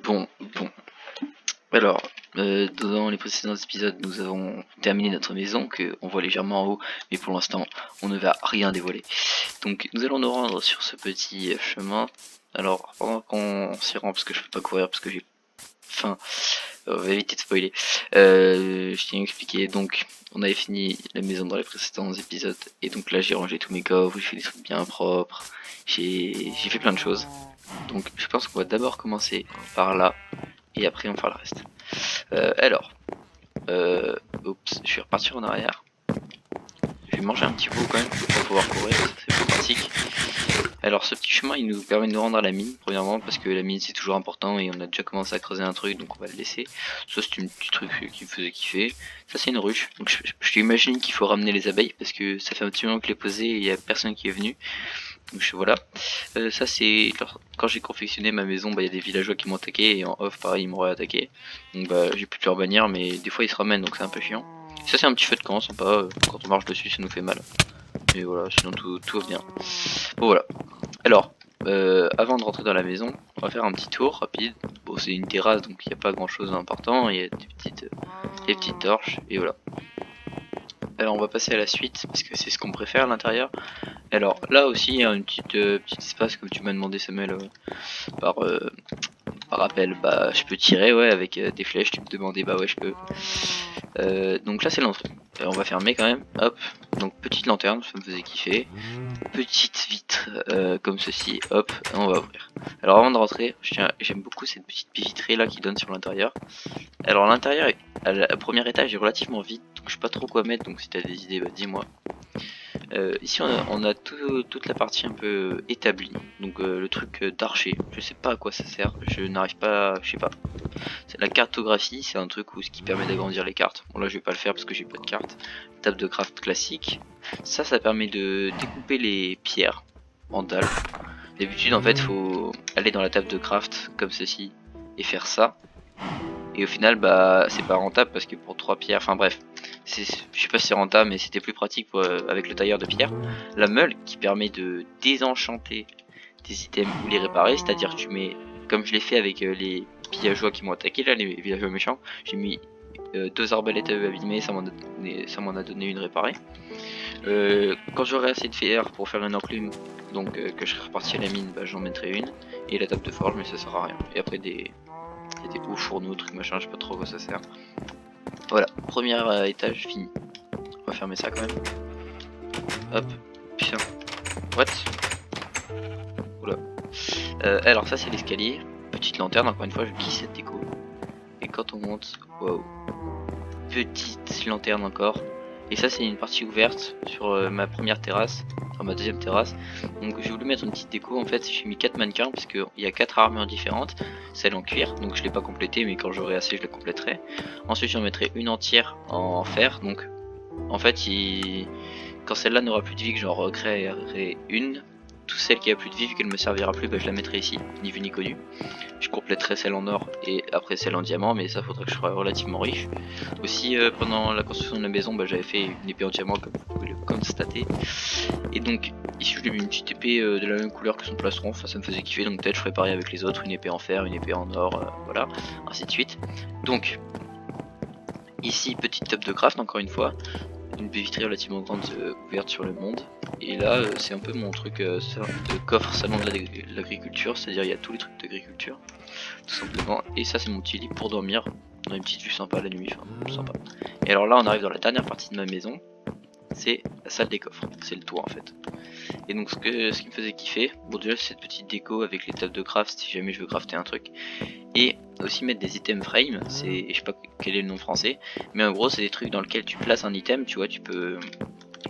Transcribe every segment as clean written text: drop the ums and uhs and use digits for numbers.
Bon. Alors, dans les précédents épisodes, nous avons terminé notre maison, que on voit légèrement en haut, mais pour l'instant, on ne va rien dévoiler. Donc, nous allons nous rendre sur ce petit chemin. Alors, pendant qu'on s'y rend, parce que je peux pas courir, parce que j'ai faim, on va éviter de spoiler. Je tiens à expliquer, donc, on avait fini la maison dans les précédents épisodes, et donc là, j'ai rangé tous mes coffres, j'ai fait des trucs bien propres, j'ai fait plein de choses. Donc, je pense qu'on va d'abord commencer par là, et après on fera le reste. Oups, je vais repartir en arrière. Je vais manger un petit bout quand même pour pouvoir courir, c'est plus pratique. Alors ce petit chemin il nous permet de nous rendre à la mine, premièrement parce que la mine c'est toujours important et on a déjà commencé à creuser un truc donc on va le laisser. Ça c'est un petit truc qui me faisait kiffer. Ça c'est une ruche, donc je t'imagine qu'il faut ramener les abeilles parce que ça fait un petit moment que je l'ai posé et il n'y a personne qui est venu. Donc voilà. Ça c'est quand j'ai confectionné ma maison, il y a des villageois qui m'ont attaqué et en off pareil ils m'auraient attaqué. Donc j'ai pu leur bannir mais des fois ils se ramènent donc c'est un peu chiant. Ça c'est un petit feu de camp sympa, quand on marche dessus ça nous fait mal. Mais voilà, sinon tout va bien. Bon voilà. Alors, avant de rentrer dans la maison, on va faire un petit tour rapide. Bon c'est une terrasse donc il n'y a pas grand chose d'important, il y a des petites torches et voilà. Alors on va passer à la suite parce que c'est ce qu'on préfère à l'intérieur. Alors là aussi il y a une petite espace comme tu m'as demandé Samuel par appel, bah je peux tirer ouais avec des flèches, tu me demandais bah ouais je peux. Donc là c'est l'entrée. On va fermer quand même, hop, donc petite lanterne, ça me faisait kiffer. Petite vitre comme ceci, hop, on va ouvrir. Alors avant de rentrer, j'aime beaucoup cette petite vitrée là qui donne sur l'intérieur. Alors l'intérieur, le premier étage est relativement vide, donc je sais pas trop quoi mettre, donc si t'as des idées, bah dis-moi. Ici on a toute la partie un peu établie, donc le truc d'archer, je sais pas à quoi ça sert, je n'arrive pas, je sais pas. La cartographie c'est un truc où ce qui permet d'agrandir les cartes, bon là je vais pas le faire parce que j'ai pas de carte. Table de craft classique, ça permet de découper les pierres en dalles. D'habitude en fait faut aller dans la table de craft comme ceci et faire ça. Et au final bah c'est pas rentable parce que pour 3 pierres, enfin bref, je sais pas si c'est rentable mais c'était plus pratique avec le tailleur de pierre. La meule qui permet de désenchanter des items ou les réparer, c'est-à-dire tu mets, comme je l'ai fait avec les villageois qui m'ont attaqué là, les villageois méchants, j'ai mis 2 arbalètes abîmées, ça m'en a donné une réparée. Quand j'aurai assez de fer pour faire une enclume, donc que je serai reparti à la mine, bah, j'en mettrai une, et la table de forge mais ça sert à rien. Et après des hauts fourneaux, trucs machin, je sais pas trop à quoi ça sert. Voilà, premier étage fini. On va fermer ça quand même. Hop, putain. What? Oula. Alors ça c'est l'escalier. Petite lanterne, encore une fois je kiffe cette déco. Et quand on monte, waouh. Petite lanterne encore. Et ça c'est une partie ouverte sur ma première terrasse, enfin ma deuxième terrasse. Donc j'ai voulu mettre une petite déco en fait, j'ai mis 4 mannequins parce qu'il y a 4 armures différentes. Celle en cuir, donc je l'ai pas complétée mais quand j'aurai assez je la compléterai. Ensuite j'en mettrai une entière en fer, donc en fait quand celle-là n'aura plus de vie que j'en recréerai une, toute celle qui a plus de vie vu qu'elle me servira plus, bah, je la mettrai ici, ni vu ni connu. Je compléterai celle en or et après celle en diamant, mais ça faudrait que je sois relativement riche. Aussi pendant la construction de la maison, bah, j'avais fait une épée en diamant comme vous pouvez le constater. Et donc ici je lui ai mis une petite épée de la même couleur que son plastron, enfin ça me faisait kiffer, donc peut-être je ferai pareil avec les autres, une épée en fer, une épée en or, voilà, ainsi de suite. Donc ici petite table de craft encore une fois, une baie vitrée relativement grande ouverte sur le monde. Et là c'est un peu mon truc de coffre salon de l'agriculture, c'est-à-dire il y a tous les trucs d'agriculture tout simplement. Et ça c'est mon petit lit pour dormir, on a une petite vue sympa la nuit, enfin sympa. Et alors là on arrive dans la dernière partie de ma maison, c'est la salle des coffres, c'est le toit en fait. Et donc ce qui me faisait kiffer, bon déjà c'est cette petite déco avec les tables de craft si jamais je veux crafter un truc. Et aussi mettre des items frame, je sais pas quel est le nom français, mais en gros c'est des trucs dans lesquels tu places un item, tu vois, tu peux,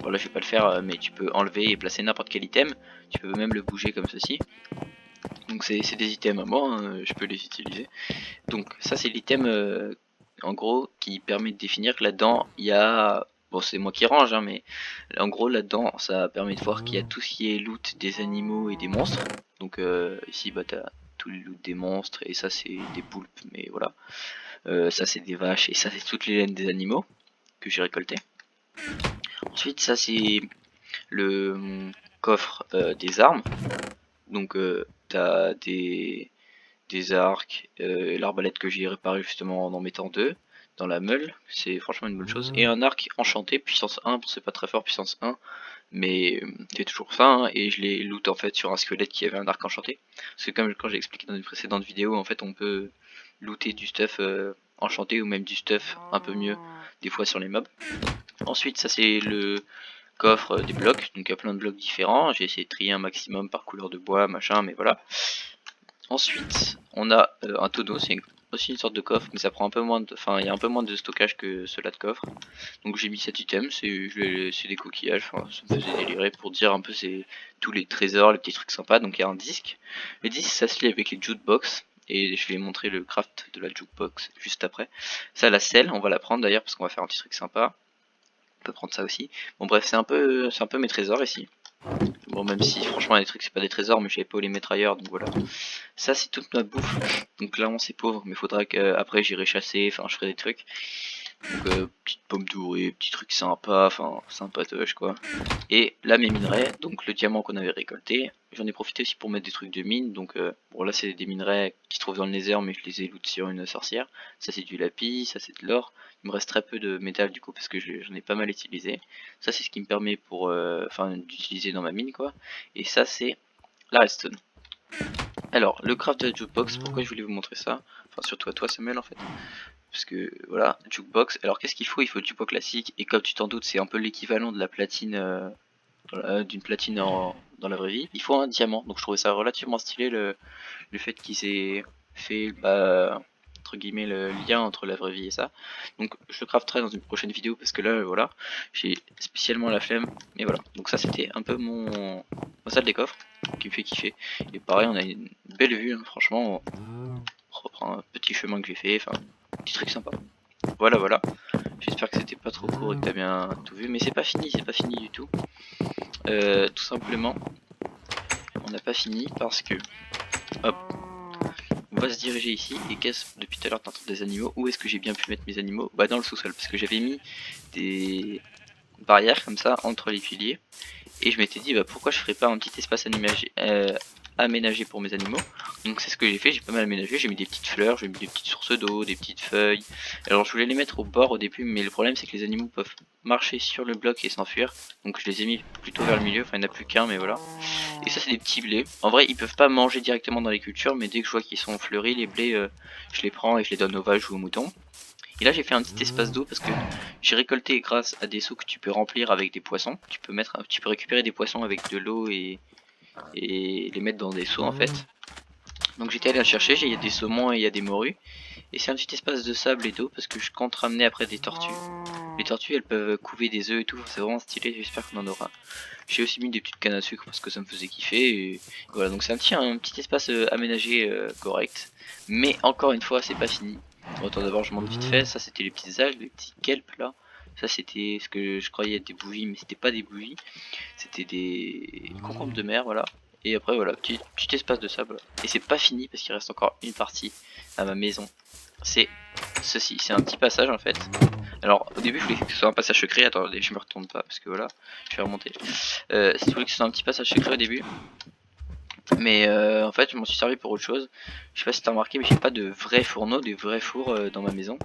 voilà je vais pas le faire, mais tu peux enlever et placer n'importe quel item, tu peux même le bouger comme ceci. Donc c'est des items à moi, hein, je peux les utiliser. Donc ça c'est l'item en gros qui permet de définir que là-dedans il y a, bon c'est moi qui range hein, mais en gros là-dedans ça permet de voir qu'il y a tout ce qui est loot des animaux et des monstres. Donc ici bah t'as tous les loot des monstres et ça c'est des poulpes mais voilà. Ça c'est des vaches et ça c'est toutes les laines des animaux que j'ai récoltées. Ensuite ça c'est le coffre des armes. Donc t'as des arcs, l'arbalète que j'ai réparé justement en mettant 2 dans la meule, c'est franchement une bonne chose. Et un arc enchanté, puissance 1, c'est pas très fort, puissance 1, mais c'est toujours ça, hein, et je l'ai loot en fait sur un squelette qui avait un arc enchanté. Parce que comme quand j'ai expliqué dans une précédente vidéo, en fait on peut looter du stuff enchanté ou même du stuff un peu mieux des fois sur les mobs. Ensuite ça c'est le coffre des blocs, donc il y a plein de blocs différents, j'ai essayé de trier un maximum par couleur de bois, machin, mais voilà. Ensuite on a un tonneau, c'est aussi une sorte de coffre, mais ça prend un peu moins de, enfin il y a un peu moins de stockage que cela de coffre. Donc j'ai mis cet item, c'est des coquillages, enfin ça me faisait délirer pour dire un peu c'est tous les trésors, les petits trucs sympas. Donc il y a un disque, le disque ça se lie avec les jukebox, et je vais montrer le craft de la jukebox juste après. Ça la selle, on va la prendre d'ailleurs parce qu'on va faire un petit truc sympa. On peut prendre ça aussi. Bon bref c'est un peu mes trésors ici. Bon même si franchement les trucs c'est pas des trésors, mais j'avais pas où les mettre ailleurs, donc voilà. Ça c'est toute ma bouffe, donc là on c'est pauvre, mais faudra qu'après j'irai chasser, enfin je ferai des trucs. Donc petite pomme dorée, petit truc sympa, enfin sympatoche quoi. Et là mes minerais, donc le diamant qu'on avait récolté, j'en ai profité aussi pour mettre des trucs de mine. Donc bon là c'est des minerais qui se trouvent dans le nether, mais je les ai loot sur une sorcière. Ça c'est du lapis, ça c'est de l'or. Il me reste très peu de métal du coup parce que j'en ai pas mal utilisé. Ça c'est ce qui me permet pour d'utiliser dans ma mine quoi. Et ça c'est la redstone. Alors le craft de la jukebox, pourquoi je voulais vous montrer ça? Enfin surtout à toi Samuel en fait. Parce que voilà, jukebox. Alors qu'est-ce qu'il faut? Il faut du pot classique, et comme tu t'en doutes, c'est un peu l'équivalent de la platine, d'une platine dans la vraie vie. Il faut un diamant, donc je trouvais ça relativement stylé le fait qu'ils aient fait entre guillemets le lien entre la vraie vie et ça. Donc je le crafterai dans une prochaine vidéo parce que là voilà, j'ai spécialement la flemme. Mais voilà, donc ça c'était un peu ma salle des coffres qui me fait kiffer. Et pareil, on a une belle vue, hein, franchement. On reprend un petit chemin que j'ai fait, enfin petit truc sympa. Voilà, voilà. J'espère que c'était pas trop court et que t'as bien tout vu. Mais c'est pas fini du tout. Tout simplement, on n'a pas fini parce que, hop, on va se diriger ici. Et qu'est-ce, depuis tout à l'heure t'entends des animaux. Où est-ce que j'ai bien pu mettre mes animaux? Bah dans le sous-sol, parce que j'avais mis des barrières comme ça entre les piliers. Et je m'étais dit, bah pourquoi je ferais pas un petit espace aménagé pour mes animaux. Donc c'est ce que j'ai fait, j'ai pas mal aménagé, j'ai mis des petites fleurs, j'ai mis des petites sources d'eau, des petites feuilles. Alors je voulais les mettre au bord au début, mais le problème c'est que les animaux peuvent marcher sur le bloc et s'enfuir. Donc je les ai mis plutôt vers le milieu, enfin il n'y en a plus qu'un, mais voilà. Et ça c'est des petits blés. En vrai ils peuvent pas manger directement dans les cultures, mais dès que je vois qu'ils sont fleuris, les blés, je les prends et je les donne aux vaches ou aux moutons. Et là j'ai fait un petit espace d'eau parce que j'ai récolté grâce à des seaux que tu peux remplir avec des poissons. Tu peux récupérer des poissons avec de l'eau et les mettre dans des seaux en fait. Donc j'étais allé la chercher, il y a des saumons et il y a des morues. Et c'est un petit espace de sable et d'eau parce que je compte ramener après des tortues. Les tortues elles peuvent couver des œufs et tout, c'est vraiment stylé, j'espère qu'on en aura. J'ai aussi mis des petites cannes à sucre parce que ça me faisait kiffer. Et voilà, donc c'est un petit espace aménagé correct. Mais encore une fois, c'est pas fini. Autant d'abord je monte vite fait, ça c'était les petites algues, les petits kelps là. Ça c'était ce que je croyais être des bougies, mais c'était pas des bougies. C'était des concombres de mer, voilà. Et après voilà, petit espace de sable. Et c'est pas fini parce qu'il reste encore une partie à ma maison. C'est ceci, c'est un petit passage en fait. Alors au début je voulais que ce soit un passage secret, attendez je me retourne pas parce que voilà, je vais remonter. Je voulais que ce soit un petit passage secret au début. Mais en fait je m'en suis servi pour autre chose. Je sais pas si t'as remarqué mais j'ai pas de vrais fourneaux, de vrais fours dans ma maison.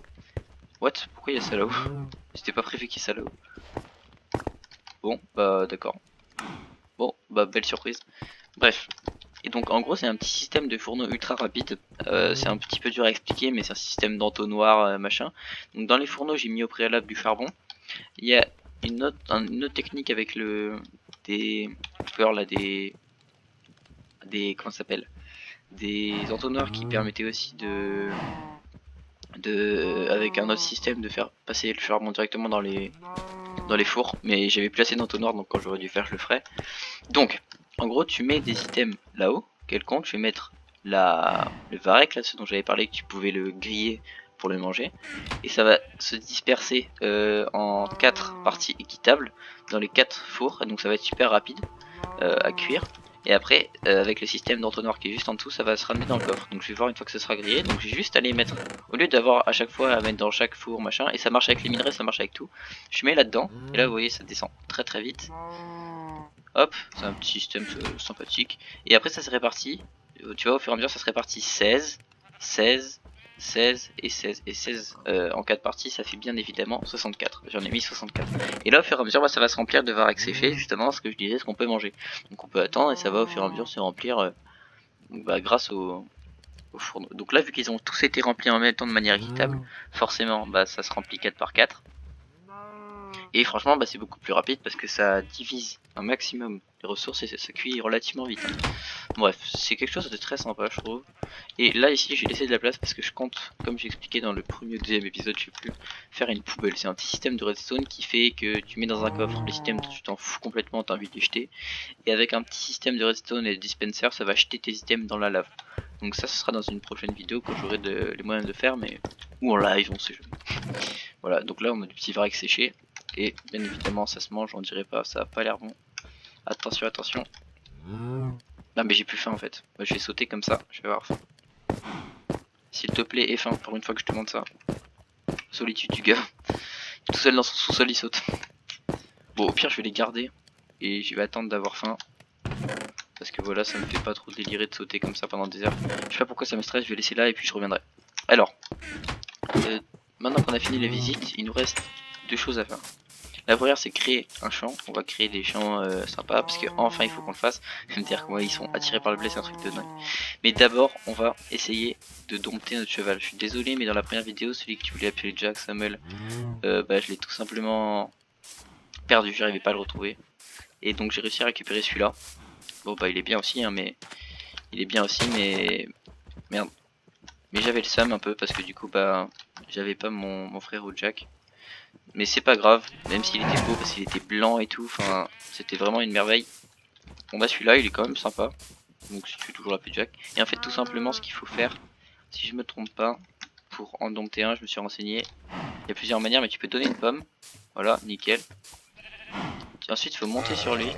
What? Pourquoi il y a ça là-haut? C'était pas prévu qu'il y ait ça là-haut. Bon bah d'accord. Bon bah belle surprise. Bref. Et donc en gros c'est un petit système de fourneau ultra rapide. C'est un petit peu dur à expliquer mais c'est un système d'entonnoir machin. Donc dans les fourneaux j'ai mis au préalable du charbon. Il y a une autre technique avec des comment ça s'appelle, des entonnoirs qui permettaient aussi avec un autre système de faire passer le charbon directement dans les fours, mais j'avais plus assez d'entonnoirs donc quand j'aurais dû faire je le ferai. Donc en gros tu mets des items là-haut quelconque, je vais mettre le varech là, ce dont j'avais parlé, que tu pouvais le griller pour le manger, et ça va se disperser en 4 parties équitables dans les 4 fours, donc ça va être super rapide à cuire. Et après avec le système d'entonnoir qui est juste en dessous, ça va se ramener dans le coffre. Donc je vais voir une fois que ce sera grillé, donc j'ai juste à les mettre, au lieu d'avoir à chaque fois à mettre dans chaque four machin, et ça marche avec les minerais, ça marche avec tout, je mets là dedans et là vous voyez ça descend très vite. Hop, c'est un petit système sympathique. Et après ça se répartit tu vois, au fur et à mesure, ça se répartit 16, 16, 16 et 16. Et 16 en 4 parties, ça fait bien évidemment 64. J'en ai mis 64. Et là, au fur et à mesure, bah, ça va se remplir de varech séché, justement, ce que je disais, ce qu'on peut manger. Donc on peut attendre et ça va au fur et à mesure se remplir bah, grâce au fourneau. Donc là, vu qu'ils ont tous été remplis en même temps de manière équitable, forcément, bah, ça se remplit 4 par 4. Et franchement, bah, c'est beaucoup plus rapide parce que ça divise un maximum les ressources et ça cuit relativement vite. Bref, c'est quelque chose de très sympa, je trouve. Et là, ici, j'ai laissé de la place parce que je compte, comme j'ai expliqué dans le premier ou deuxième épisode, je sais plus, faire une poubelle. C'est un petit système de redstone qui fait que tu mets dans un coffre les systèmes dont tu t'en fous complètement, t'as envie de les jeter. Et avec un petit système de redstone et de dispenser, ça va jeter tes items dans la lave. Donc ça, ce sera dans une prochaine vidéo quand j'aurai les moyens de le faire, mais ou en live, on sait jamais. Voilà, donc là, on a du petit varech séché. Et bien évidemment, ça se mange, on dirait pas, ça a pas l'air bon. Attention, attention. Non, mais j'ai plus faim en fait. Moi, je vais sauter comme ça, je vais avoir faim. S'il te plaît, aie faim pour une fois que je te demande ça. Solitude du gars. Tout seul dans son sous-sol, il saute. Bon, au pire, je vais les garder. Et je vais attendre d'avoir faim. Parce que voilà, ça me fait pas trop délirer de sauter comme ça pendant des heures. Je sais pas pourquoi ça me stresse, je vais laisser là et puis je reviendrai. Alors, maintenant qu'on a fini la visite, il nous reste deux choses à faire. La première, c'est créer un champ. On va créer des champs sympas parce que enfin il faut qu'on le fasse. Je vais me dire que moi ils sont attirés par le blé, c'est un truc de dingue. Mais d'abord, on va essayer de dompter notre cheval. Je suis désolé, mais dans la première vidéo, celui que tu voulais appeler Jack Samuel, bah, je l'ai tout simplement perdu. J'arrivais pas à le retrouver. Et donc j'ai réussi à récupérer celui-là. Bon bah il est bien aussi, hein, mais il est bien aussi, mais merde. Mais j'avais le seum un peu parce que du coup bah j'avais pas mon frère ou Jack. Mais c'est pas grave, même s'il était beau parce qu'il était blanc et tout, enfin c'était vraiment une merveille. Bon bah celui-là il est quand même sympa, donc si tu veux toujours l'appeler Jack. Et en fait tout simplement ce qu'il faut faire, si je me trompe pas, pour en dompter un, je me suis renseigné, il y a plusieurs manières mais tu peux donner une pomme, voilà, nickel. Ensuite il faut monter sur lui.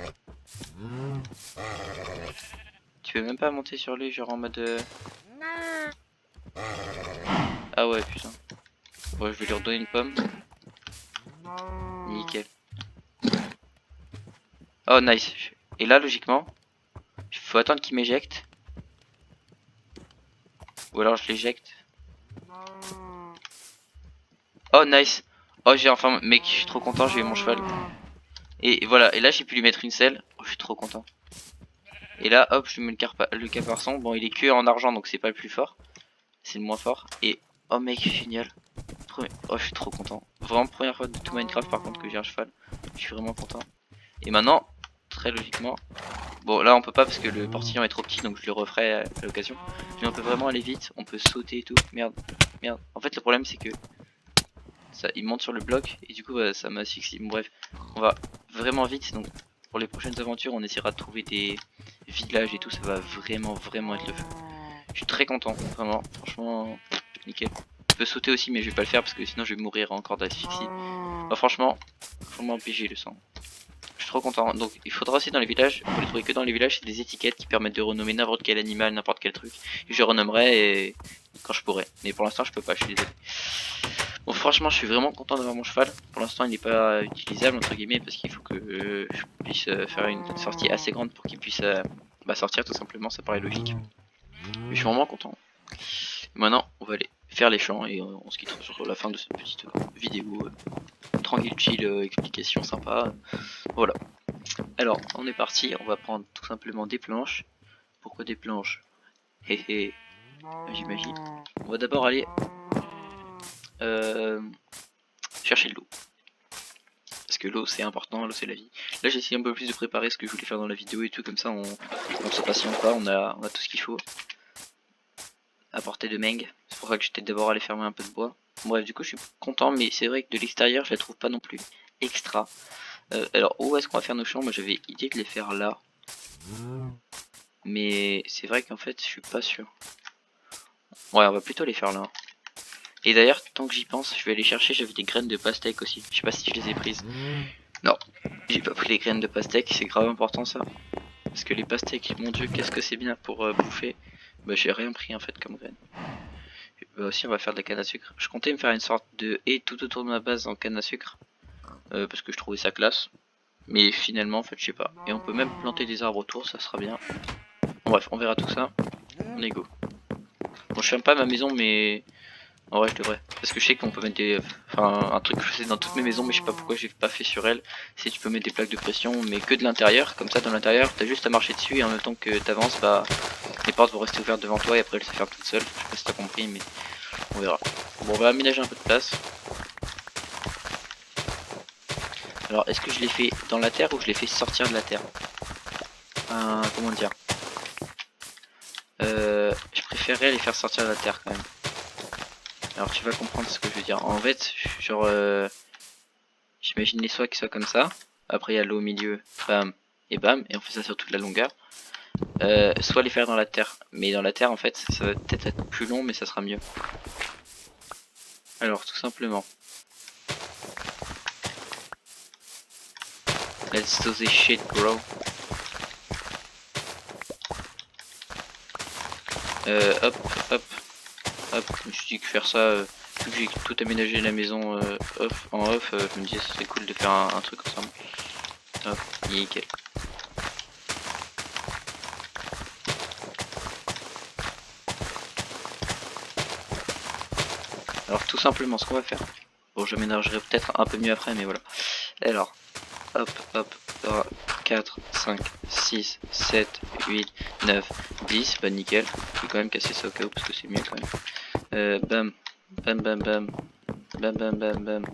Tu peux même pas monter sur lui genre en mode... Ah ouais putain. Bon je vais lui redonner une pomme. Nickel. Oh nice. Et là logiquement, il faut attendre qu'il m'éjecte. Ou alors je l'éjecte. Oh nice. Oh j'ai enfin mec, je suis trop content, j'ai eu mon cheval. Et voilà, et là j'ai pu lui mettre une selle. Oh, je suis trop content. Et là hop, je lui mets le caparson. Bon il est que en argent donc c'est pas le plus fort. C'est le moins fort. Et oh mec génial. Oh je suis trop content. Vraiment première fois de tout Minecraft par contre que j'ai un cheval. Je suis vraiment content. Et maintenant, très logiquement. Bon là on peut pas parce que le portillon est trop petit donc je le referai à l'occasion. Mais on peut vraiment aller vite, on peut sauter et tout. Merde, merde. En fait le problème c'est que ça, il monte sur le bloc et du coup bah, ça m'asphyxie. Bon, bref, on va vraiment vite. Donc pour les prochaines aventures, on essaiera de trouver des villages et tout. Ça va vraiment être le feu. Je suis très content, vraiment. Franchement, nickel. Je peux sauter aussi, mais je vais pas le faire parce que sinon je vais mourir encore d'asphyxie. Bah, franchement, faut m'empêcher le sang. Je suis trop content. Donc il faudra aussi dans les villages, on peut les trouver que dans les villages, c'est des étiquettes qui permettent de renommer n'importe quel animal, n'importe quel truc. Et je renommerai et... quand je pourrai. Mais pour l'instant je peux pas, je suis désolé. Bon franchement je suis vraiment content d'avoir mon cheval. Pour l'instant il n'est pas utilisable entre guillemets parce qu'il faut que je puisse faire une sortie assez grande pour qu'il puisse bah, sortir tout simplement, ça paraît logique. Mais je suis vraiment content. Maintenant on va aller faire les champs et on se quittera sur la fin de cette petite vidéo. Tranquille chill, explication sympa. Voilà. Alors on est parti, on va prendre tout simplement des planches. Pourquoi des planches? Hé j'imagine. On va d'abord aller chercher de l'eau. Parce que l'eau c'est important, l'eau c'est la vie. Là j'ai essayé un peu plus de préparer ce que je voulais faire dans la vidéo et tout, comme ça on se patiente pas, on a tout ce qu'il faut. À portée de Meng, c'est pour ça que j'étais d'abord allé fermer un peu de bois. Bref du coup je suis content, mais c'est vrai que de l'extérieur je la trouve pas non plus extra. Alors où est-ce qu'on va faire nos champs? Moi j'avais idée de les faire là. Mais c'est vrai qu'en fait je suis pas sûr. Ouais on va plutôt les faire là. Et d'ailleurs tant que j'y pense je vais aller chercher, j'avais des graines de pastèque aussi. Je sais pas si je les ai prises. Non, j'ai pas pris les graines de pastèque, c'est grave important ça. Parce que les pastèques, mon dieu, qu'est-ce que c'est bien pour bouffer. Bah j'ai rien pris en fait comme graines. Bah aussi on va faire de la canne à sucre. Je comptais me faire une sorte de haie tout autour de ma base en canne à sucre. Parce que je trouvais ça classe. Mais finalement en fait je sais pas. Et on peut même planter des arbres autour, ça sera bien. Bon, bref, on verra tout ça. On est go. Bon, je ferme pas ma maison, mais en vrai, je devrais. Parce que je sais qu'on peut mettre des. Enfin, un truc que je faisais dans toutes mes maisons, mais je sais pas pourquoi j'ai pas fait sur elle. C'est tu peux mettre des plaques de pression, mais que de l'intérieur. Comme ça, dans l'intérieur, t'as juste à marcher dessus et en même temps que t'avances, bah, les portes vont rester ouvertes devant toi et après elles se ferment toutes seules. Je sais pas si t'as compris, mais on verra. Bon, on va aménager un peu de place. Alors, est-ce que je l'ai fait dans la terre ou je l'ai fait sortir de la terre? Comment dire? Je préférerais les faire sortir de la terre quand même. Alors, tu vas comprendre ce que je veux dire. En fait, genre, j'imagine les soies qui soient comme ça. Après, il y a l'eau au milieu, bam et bam, et on fait ça sur toute la longueur. Soit les faire dans la terre, mais dans la terre, en fait, ça va peut-être être plus long, mais ça sera mieux. Alors, tout simplement. Let's do this shit, bro. Hop, hop, hop. Je me suis dit que faire ça, vu que j'ai tout aménagé la maison en off, je me disais ce serait cool de faire un truc ensemble. Hop, nickel. Alors tout simplement ce qu'on va faire. Bon, je m'énerverai peut-être un peu mieux après, mais voilà. Alors, hop, hop, 3, 4, 5, 6, 7, 8, 9, 10, bah nickel. Je vais quand même casser ça au cas où parce que c'est mieux quand même. Bam, bam, bam, bam, bam, bam, bam, bam,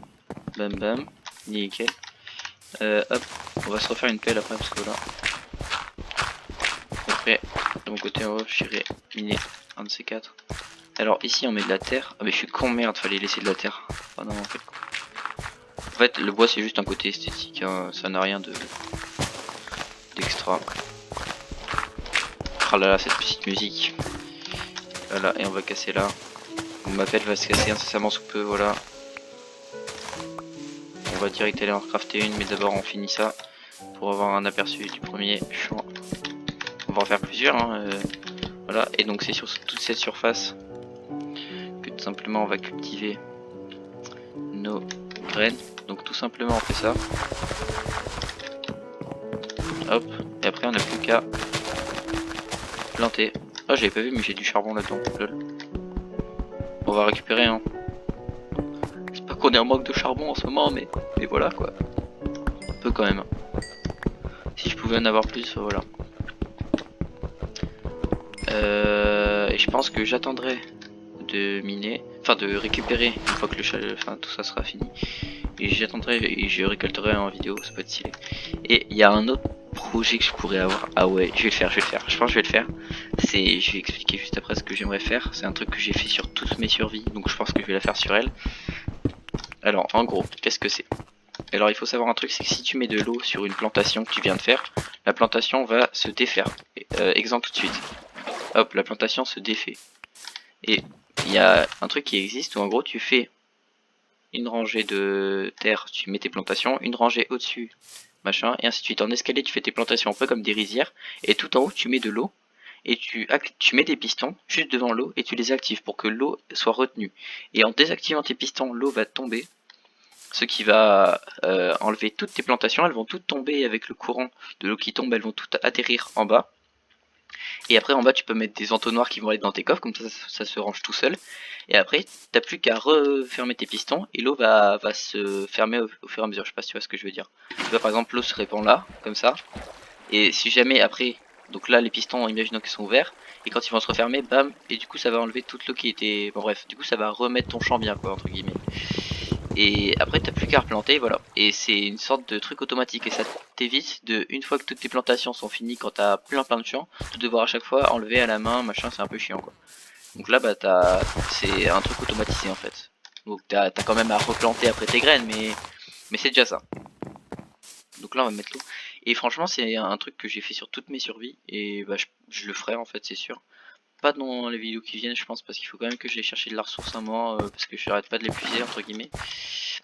bam, bam, nickel. Hop, on va se refaire une pelle après parce que voilà. Après, de mon côté en haut, j'irai miner un de ces quatre. Alors ici on met de la terre. Ah mais je suis con, merde, fallait laisser de la terre. Ah non, en fait le bois c'est juste un côté esthétique, hein. Ça n'a rien d'extra. Ah là là, cette petite musique. Voilà, et on va casser là. Ma pelle va se casser incessamment sous peu, voilà. On va direct aller en crafter une, mais d'abord on finit ça pour avoir un aperçu du premier champ. On va en faire plusieurs, hein, voilà. Et donc c'est sur toute cette surface que tout simplement on va cultiver nos graines. Donc tout simplement on fait ça. Hop, et après on n'a plus qu'à planter. Ah j'avais pas vu mais j'ai du charbon là-dedans. On va récupérer, hein. C'est pas qu'on est en manque de charbon en ce moment, mais voilà quoi. Un peu quand même. Si je pouvais en avoir plus, voilà. Et je pense que j'attendrai de miner, enfin de récupérer une fois que tout ça sera fini. Et j'attendrai et je récolterai en vidéo, ça peut être stylé. Et il y a un autre projet que je pourrais avoir. Ah ouais, je vais le faire. Je pense que je vais le faire. Je vais expliquer juste après ce que j'aimerais faire. C'est un truc que j'ai fait sur toutes mes survies, donc je pense que je vais la faire sur elle. Alors, en gros, qu'est-ce que c'est? Alors, il faut savoir un truc, c'est que si tu mets de l'eau sur une plantation que tu viens de faire, la plantation va se défaire. Exemple tout de suite. Hop, la plantation se défait. Et il y a un truc qui existe où en gros tu fais une rangée de terre, tu mets tes plantations, une rangée au-dessus, machin, et ainsi de suite. En escalier, tu fais tes plantations un peu comme des rizières, et tout en haut, tu mets de l'eau, et tu mets des pistons juste devant l'eau, et tu les actives pour que l'eau soit retenue. Et en désactivant tes pistons, l'eau va tomber, ce qui va enlever toutes tes plantations, elles vont toutes tomber avec le courant de l'eau qui tombe, elles vont toutes atterrir en bas. Et après en bas tu peux mettre des entonnoirs qui vont aller dans tes coffres, comme ça se range tout seul. Et après t'as plus qu'à refermer tes pistons et l'eau va se fermer au fur et à mesure. Je sais pas si tu vois ce que je veux dire. Tu vois par exemple l'eau se répand là, comme ça. Et si jamais après, donc là les pistons imaginons qu'ils sont ouverts, et quand ils vont se refermer, bam, et du coup ça va enlever toute l'eau qui était... Bon bref, du coup ça va remettre ton champ bien quoi entre guillemets. Et après t'as plus qu'à replanter, voilà. Et c'est une sorte de truc automatique et ça t'évite de, une fois que toutes tes plantations sont finies, quand t'as plein de champs, de devoir à chaque fois enlever à la main, machin, c'est un peu chiant quoi. Donc là bah c'est un truc automatisé en fait. Donc t'as quand même à replanter après tes graines, mais c'est déjà ça. Donc là on va mettre l'eau. Et franchement c'est un truc que j'ai fait sur toutes mes survies et bah je le ferai en fait c'est sûr. Pas dans les vidéos qui viennent je pense parce qu'il faut quand même que j'aille chercher de la ressource à moi parce que je n'arrête pas de l'épuiser entre guillemets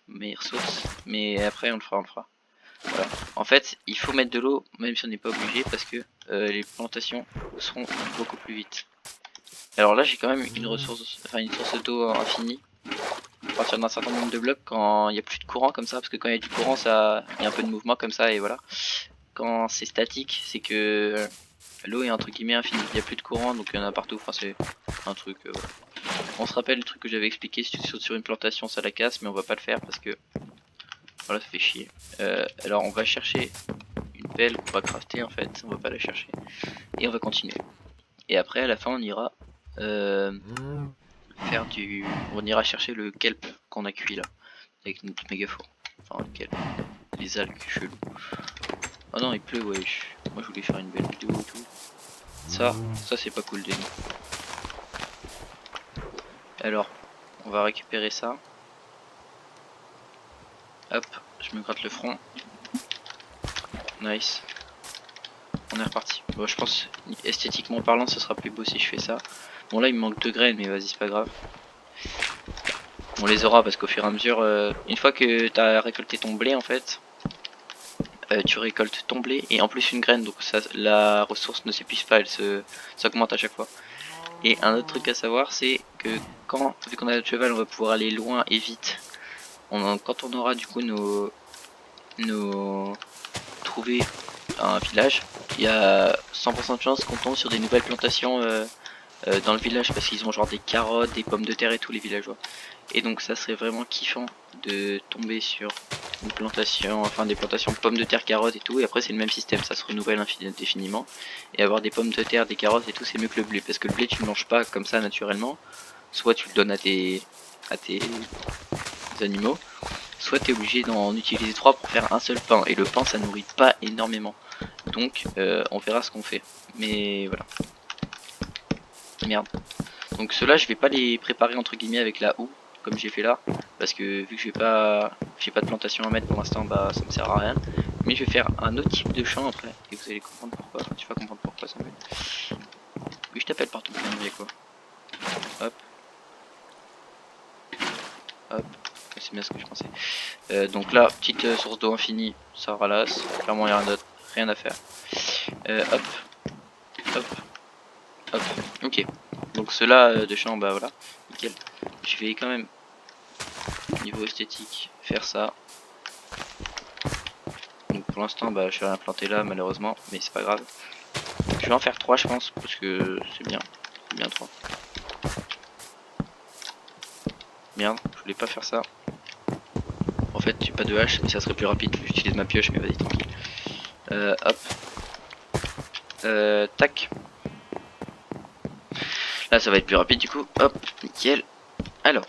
mes ressources, mais après on le fera. Voilà. En fait il faut mettre de l'eau même si on n'est pas obligé parce que les plantations seront beaucoup plus vite. Alors là j'ai quand même une source d'eau infinie à partir d'un certain nombre de blocs quand il n'y a plus de courant comme ça, parce que quand il y a du courant il y a un peu de mouvement comme ça et voilà. Quand c'est statique c'est que l'eau est entre guillemets infinie, il n'y a plus de courant donc il y en a partout, enfin c'est un truc voilà. On se rappelle le truc que j'avais expliqué, si tu sautes sur une plantation ça la casse, mais on va pas le faire parce que voilà ça fait chier. Alors on va chercher une pelle qu'on va crafter en fait, on va pas la chercher, et on va continuer. Et après à la fin on ira faire du... on ira chercher le kelp qu'on a cuit là, avec notre méga four, enfin le kelp, les algues chelou. Oh non il pleut wesh, moi je voulais faire une belle vidéo et tout. Ça c'est pas cool Denis. Alors, on va récupérer ça. Hop, je me gratte le front. Nice. On est reparti. Bon, je pense, esthétiquement parlant, ce sera plus beau si je fais ça. Bon, là, il me manque 2 graines, mais vas-y, c'est pas grave. On les aura parce qu'au fur et à mesure, une fois que tu as récolté ton blé, en fait, tu récoltes ton blé et en plus une graine. Donc, ça, la ressource ne s'épuise pas, ça augmente à chaque fois. Et un autre truc à savoir, c'est que vu qu'on a notre cheval, on va pouvoir aller loin et vite. Quand on aura du coup trouver un village, il y a 100% de chance qu'on tombe sur des nouvelles plantations dans le village parce qu'ils ont genre des carottes, des pommes de terre et tout les villageois. Et donc ça serait vraiment kiffant de tomber sur une plantation, enfin des plantations de pommes de terre, carottes et tout. Et après c'est le même système, ça se renouvelle indéfiniment. Et avoir des pommes de terre, des carottes et tout, c'est mieux que le blé parce que le blé tu ne manges pas comme ça naturellement. Soit tu le donnes à tes animaux, soit tu es obligé d'en utiliser 3 pour faire un seul pain, et le pain ça nourrit pas énormément, donc on verra ce qu'on fait, mais voilà. Merde. Donc ceux-là je vais pas les préparer entre guillemets avec la houe, comme j'ai fait là, parce que vu que j'ai pas de plantation à mettre pour l'instant, bah ça me sert à rien, mais je vais faire un autre type de champ après, et vous allez comprendre pourquoi, tu vas comprendre pourquoi ça me fait. Oui je t'appelle partout, quoi. Hop. Hop. C'est bien ce que je pensais. Donc là, petite source d'eau infinie, ça ralasse. Clairement, il n'y a rien à faire. Hop, hop, hop. Ok. Donc ceux-là de champ, bah voilà, nickel. Je vais quand même, niveau esthétique, faire ça. Donc pour l'instant, bah je vais rien planter là, malheureusement, mais c'est pas grave. Je vais en faire 3 je pense, parce que c'est bien. C'est bien 3. Merde, je voulais pas faire ça. En fait, j'ai pas de hache, mais ça serait plus rapide. J'utilise ma pioche, mais vas-y, tranquille. Hop. Tac. Là, ça va être plus rapide du coup. Hop, nickel. Alors,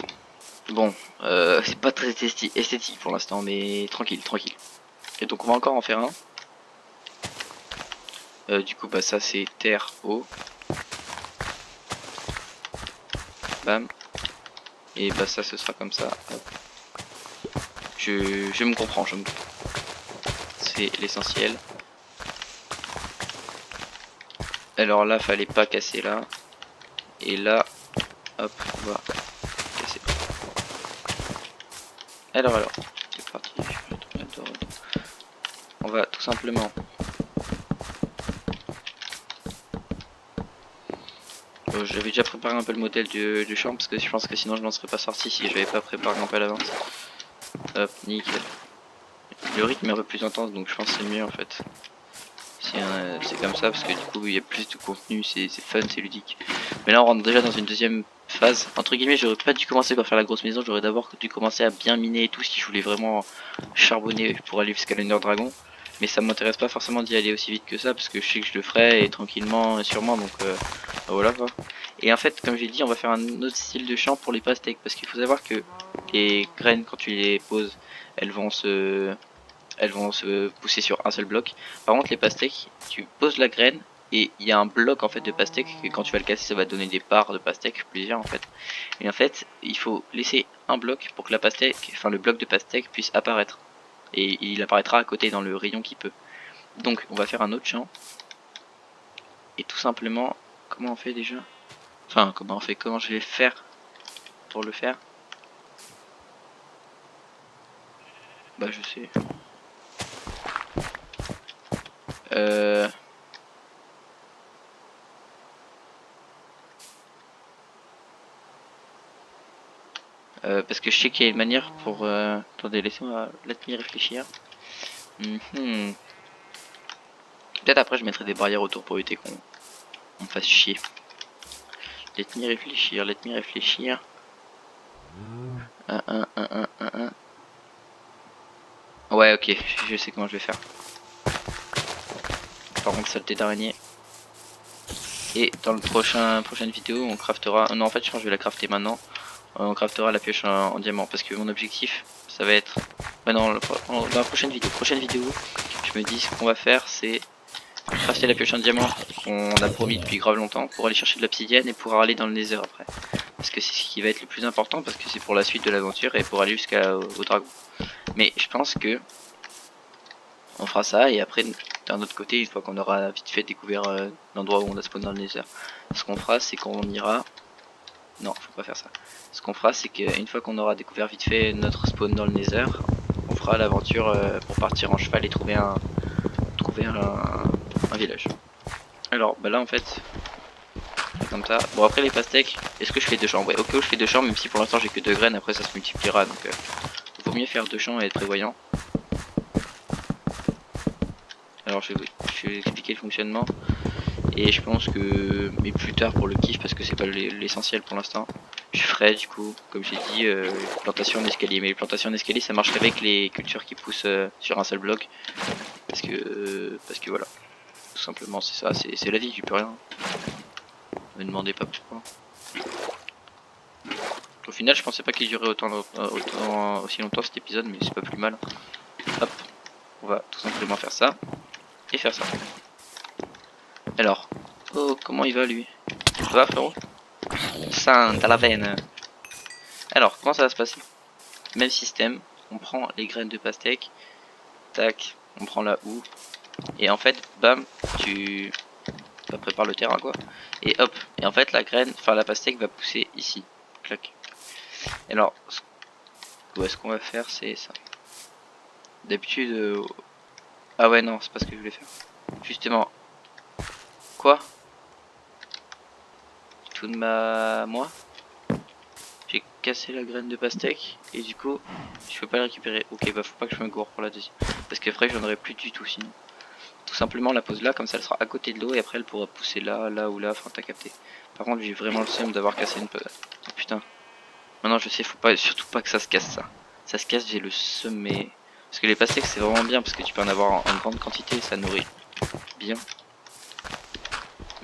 bon, c'est pas très esthétique pour l'instant, mais tranquille, tranquille. Et donc, on va encore en faire un. Du coup, bah, ça c'est terre, eau. Bam. Et bah, ça ce sera comme ça. Hop. Je me comprends, je me comprends. C'est l'essentiel. Alors là, fallait pas casser là. Et là, hop, on va casser. Alors, c'est parti. On va tout simplement j'avais déjà préparé un peu le modèle du champ parce que je pense que sinon je m'en serais pas sorti si je n'avais pas préparé un peu à l'avance. Hop, nickel. Le rythme est un peu plus intense donc je pense que c'est mieux en fait. C'est comme ça parce que du coup il y a plus de contenu, c'est fun, c'est ludique. Mais là on rentre déjà dans une deuxième phase. Entre guillemets, j'aurais pas dû commencer par faire la grosse maison, j'aurais d'abord dû commencer à bien miner et tout si je voulais vraiment charbonner pour aller jusqu'à l'Ender Dragon. Mais ça m'intéresse pas forcément d'y aller aussi vite que ça parce que je sais que je le ferai et tranquillement et sûrement donc voilà quoi. Et en fait comme j'ai dit on va faire un autre style de champ pour les pastèques parce qu'il faut savoir que les graines quand tu les poses elles vont se pousser sur un seul bloc. Par contre les pastèques tu poses la graine et il y a un bloc en fait de pastèque que quand tu vas le casser ça va donner des parts de pastèque, plusieurs en fait. Et en fait il faut laisser un bloc pour que la pastèque, enfin le bloc de pastèque puisse apparaître. Et il apparaîtra à côté dans le rayon qui peut. Donc on va faire un autre champ. Et tout simplement, comment on fait déjà? Enfin comment on fait, comment je vais faire pour le faire? Bah je sais. Euh... parce que je sais qu'il y a une manière pour... Attendez, laissez-moi la tenir réfléchir. Peut-être après je mettrai des barrières autour pour éviter qu'on me fasse chier. Let me réfléchir, let me réfléchir. Ouais, ok, je sais comment je vais faire. Par contre, saleté d'araignée. Et dans le prochaine vidéo, on craftera. Non, en fait, je pense que je vais la crafter maintenant. On craftera la pioche en diamant parce que mon objectif, ça va être. Bah non, dans la prochaine vidéo, je me dis ce qu'on va faire, c'est crafter la pioche en diamant qu'on a promis depuis grave longtemps pour aller chercher de l'obsidienne et pouvoir aller dans le nether après. Parce que c'est ce qui va être le plus important parce que c'est pour la suite de l'aventure et pour aller jusqu'au dragon. Mais je pense que on fera ça et après d'un autre côté, une fois qu'on aura vite fait découvert l'endroit où on a spawn dans le nether, ce qu'on fera c'est qu'on ira. Non, faut pas faire ça. Ce qu'on fera c'est qu'une fois qu'on aura découvert vite fait notre spawn dans le nether, on fera l'aventure pour partir en cheval et trouver un village. Alors bah là en fait comme ça. Bon après les pastèques, est-ce que je fais 2 champs? Ouais, ok, je fais 2 champs même si pour l'instant j'ai que 2 graines, après ça se multipliera donc il vaut mieux faire 2 champs et être prévoyant. Alors je vais expliquer le fonctionnement et je pense que, mais plus tard pour le kiff parce que c'est pas l'essentiel pour l'instant, je ferai du coup comme j'ai dit plantation en escalier, mais les plantations en escalier ça marche qu'avec les cultures qui poussent sur un seul bloc parce que voilà, tout simplement c'est ça, c'est la vie, tu peux rien, me demandez pas pourquoi. Au final je pensais pas qu'il durait aussi longtemps cet épisode, mais c'est pas plus mal. Hop, on va tout simplement faire ça et faire ça. Alors, oh comment il va lui? Ça va frérot? Ça, t'as la veine. Alors, comment ça va se passer? Même système, on prend les graines de pastèque, tac, on prend la houe, et en fait, bam, tu prépares le terrain quoi. Et hop, et en fait la graine, enfin la pastèque va pousser ici, clac. Et alors, ce qu'on va faire c'est ça. D'habitude, ah ouais non, c'est pas ce que je voulais faire. Justement, quoi? Tout de moi? J'ai cassé la graine de pastèque et du coup je peux pas la récupérer. Ok bah faut pas que je me gourre pour la deuxième. Parce qu'après j'en aurai plus du tout sinon. Tout simplement la pose là, comme ça elle sera à côté de l'eau et après elle pourra pousser là, là ou là, enfin t'as capté. Par contre j'ai vraiment le seum d'avoir cassé une... Oh putain. Maintenant je sais, faut pas, surtout pas que ça se casse ça. Ça se casse, j'ai le seum mais... Parce que les pastèques c'est vraiment bien parce que tu peux en avoir en grande quantité et ça nourrit bien.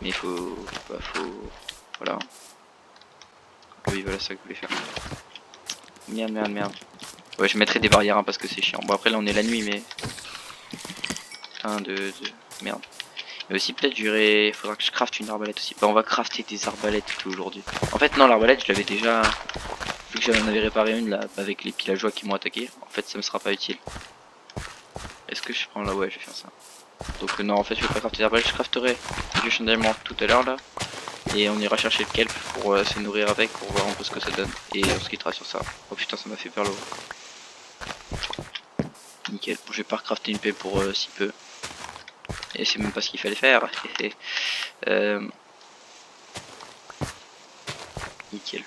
Mais faut... Bah faut... Voilà. Oui voilà ça que je voulais faire. Merde. Ouais je mettrai des barrières hein, parce que c'est chiant. Bon après là on est la nuit mais... 1, 2, merde. Mais aussi peut-être il faudra que je crafte une arbalète aussi. Bah on va crafter des arbalètes et tout aujourd'hui. En fait non l'arbalète je l'avais déjà... Vu que j'en avais réparé une là avec les pillageois qui m'ont attaqué. En fait ça me sera pas utile. Est-ce que je prends là? Ouais je vais faire ça. Donc non en fait je vais pas crafter d'arbalète, je crafterai du chandelier tout à l'heure là. Et on ira chercher le kelp pour se nourrir avec pour voir un peu ce que ça donne. Et on se quittera sur ça. Oh putain ça m'a fait peur l'eau. Nickel, bon, je vais pas recrafter une paix pour si peu. Et c'est même pas ce qu'il fallait faire. Nickel.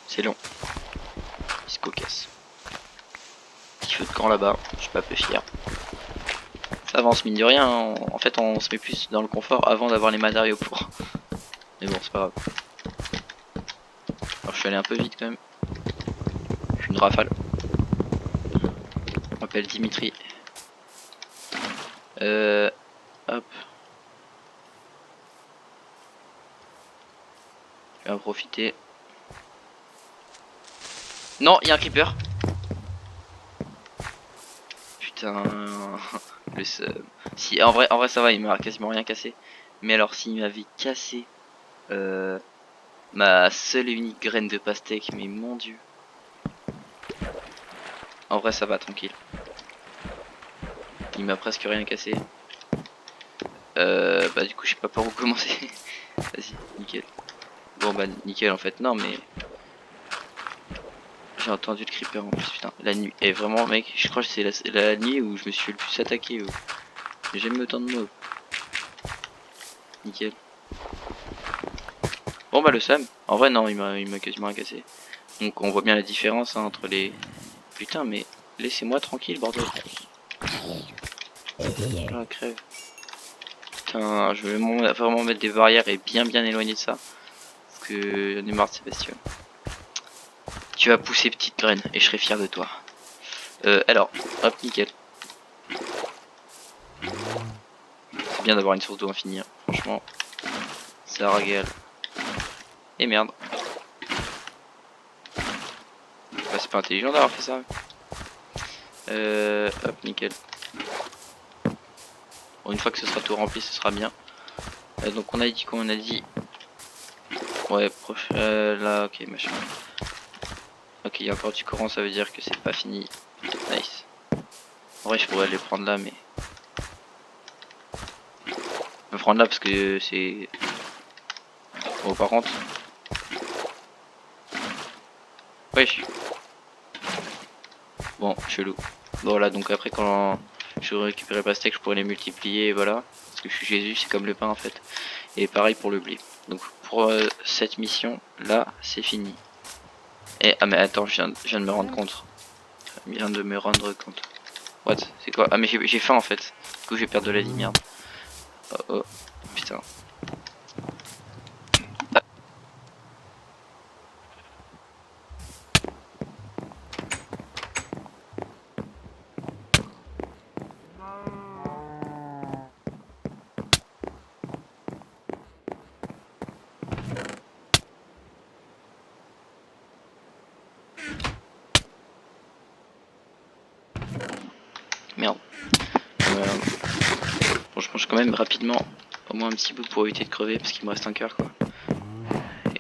C'est long. Il se cocasse. Petit feu de camp là-bas, je suis pas peu fier. Ça avance mine de rien, hein. En fait on se met plus dans le confort avant d'avoir les matériaux pour. Mais bon c'est pas grave. Alors je suis allé un peu vite quand même. Je suis une rafale. Je m'appelle Dimitri. Hop. Je vais en profiter. Non, il y a un creeper. Putain. Si en vrai ça va, il m'a quasiment rien cassé. Mais alors s'il m'avait cassé ma seule et unique graine de pastèque, mais mon dieu. En vrai ça va tranquille. Il m'a presque rien cassé. Bah du coup je sais pas par où commencer. Vas-y, nickel. Bon bah nickel en fait, non mais... J'ai entendu le creeper en plus, putain. La nuit, et vraiment mec, je crois que c'est la nuit où je me suis le plus attaqué. J'aime autant de mobs. Nickel. Bon bah le Sam, en vrai non, il m'a quasiment rien cassé. Donc on voit bien la différence hein, entre les... Putain mais laissez-moi tranquille bordel. Ah, crève. Putain, je vais vraiment mettre des barrières et bien éloigner de ça. Parce que j'en ai marre de ces bestioles. Tu vas pousser petite graine et je serai fier de toi. Alors, hop, nickel. C'est bien d'avoir une source d'eau infinie, hein. Franchement, ça régale. Et merde. Bah, c'est pas intelligent d'avoir fait ça. Hop, nickel. Bon, une fois que ce sera tout rempli, ce sera bien. Donc on a dit quoi? On a dit... Ouais, là, ok, machin. Ok, il y a encore du courant, ça veut dire que c'est pas fini. Nice. En vrai, je pourrais les prendre là, mais... Je vais prendre là parce que c'est... Bon, par contre... Wesh. Bon, chelou. Bon, voilà, donc après, quand je récupérerai le pastèque, je pourrais les multiplier, et voilà. Parce que je suis Jésus, c'est comme le pain, en fait. Et pareil pour le blé. Donc, pour cette mission, là, c'est fini. Et, ah, mais attends, je viens de me rendre compte. Je viens de me rendre compte. What? C'est quoi? Ah, mais j'ai faim, en fait. Du coup, je vais perdre de la vie, merde. Oh, oh. Putain. Merde. Bon, je mange quand même rapidement au moins un petit bout pour éviter de crever parce qu'il me reste un cœur, quoi.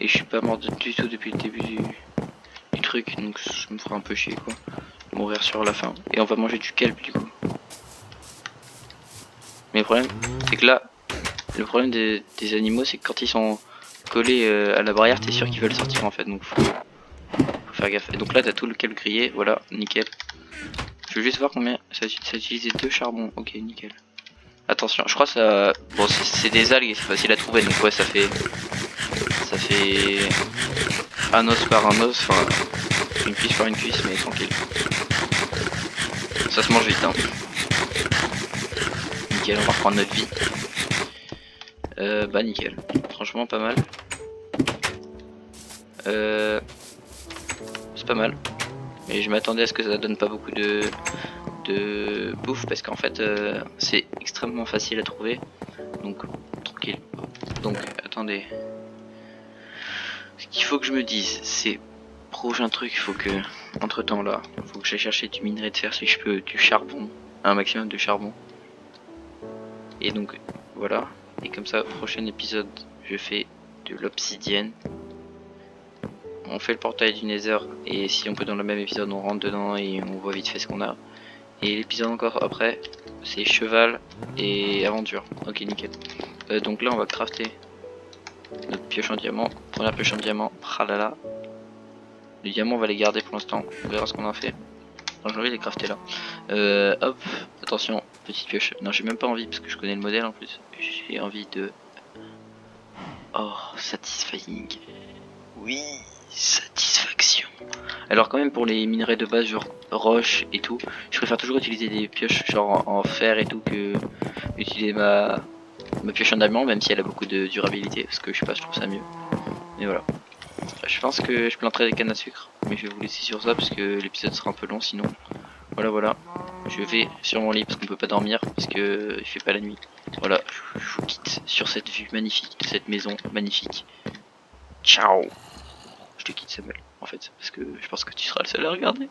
Et je suis pas mort du tout depuis le début du truc, donc ça me fera un peu chier, quoi. Mourir sur la fin. Et on va manger du kelp du coup. Mais le problème, c'est que là, le problème des animaux, c'est que quand ils sont collés à la barrière, t'es sûr qu'ils veulent sortir en fait, donc faut faire gaffe. Et donc là, t'as tout le kelp grillé, voilà, nickel. Je veux juste voir combien ça utilisait 2 charbons, ok, nickel. Attention, je crois que ça... Bon, c'est des algues et c'est facile à trouver, donc ouais, ça fait un os par un os, enfin une cuisse par une cuisse, mais tranquille. Ça se mange vite, hein. Nickel, on va reprendre notre vie. Bah nickel, franchement pas mal. C'est pas mal. Mais je m'attendais à ce que ça donne pas beaucoup de bouffe parce qu'en fait c'est extrêmement facile à trouver. Donc tranquille. Donc attendez. Ce qu'il faut que je me dise, c'est prochain truc, il faut que entre temps là, faut que j'aille chercher du minerai de fer si je peux, du charbon, un maximum de charbon. Et donc voilà. Et comme ça, prochain épisode, je fais de l'obsidienne. On fait le portail du Nether et si on peut dans le même épisode, on rentre dedans et on voit vite fait ce qu'on a. Et l'épisode encore après, c'est cheval et aventure. Ok, nickel. Donc là, on va crafter notre pioche en diamant. Première pioche en diamant. Tralala. Les diamants, on va les garder pour l'instant. On verra ce qu'on en fait. J'ai envie de les crafter là. Hop, attention, petite pioche. Non, j'ai même pas envie parce que je connais le modèle en plus. J'ai envie de... Oh, satisfying. Oui, satisfaction. Alors quand même pour les minerais de base genre roche et tout, je préfère toujours utiliser des pioches genre en fer et tout que utiliser ma pioche en diamant, même si elle a beaucoup de durabilité, parce que je sais pas, je trouve ça mieux. Mais voilà. Je pense que je planterai des cannes à sucre, mais je vais vous laisser sur ça parce que l'épisode sera un peu long sinon. Voilà. Je vais sur mon lit parce qu'on peut pas dormir parce que il fait pas la nuit. Voilà, je vous quitte sur cette vue magnifique de cette maison magnifique. Ciao. Je te quitte Samuel en fait parce que je pense que tu seras le seul à regarder.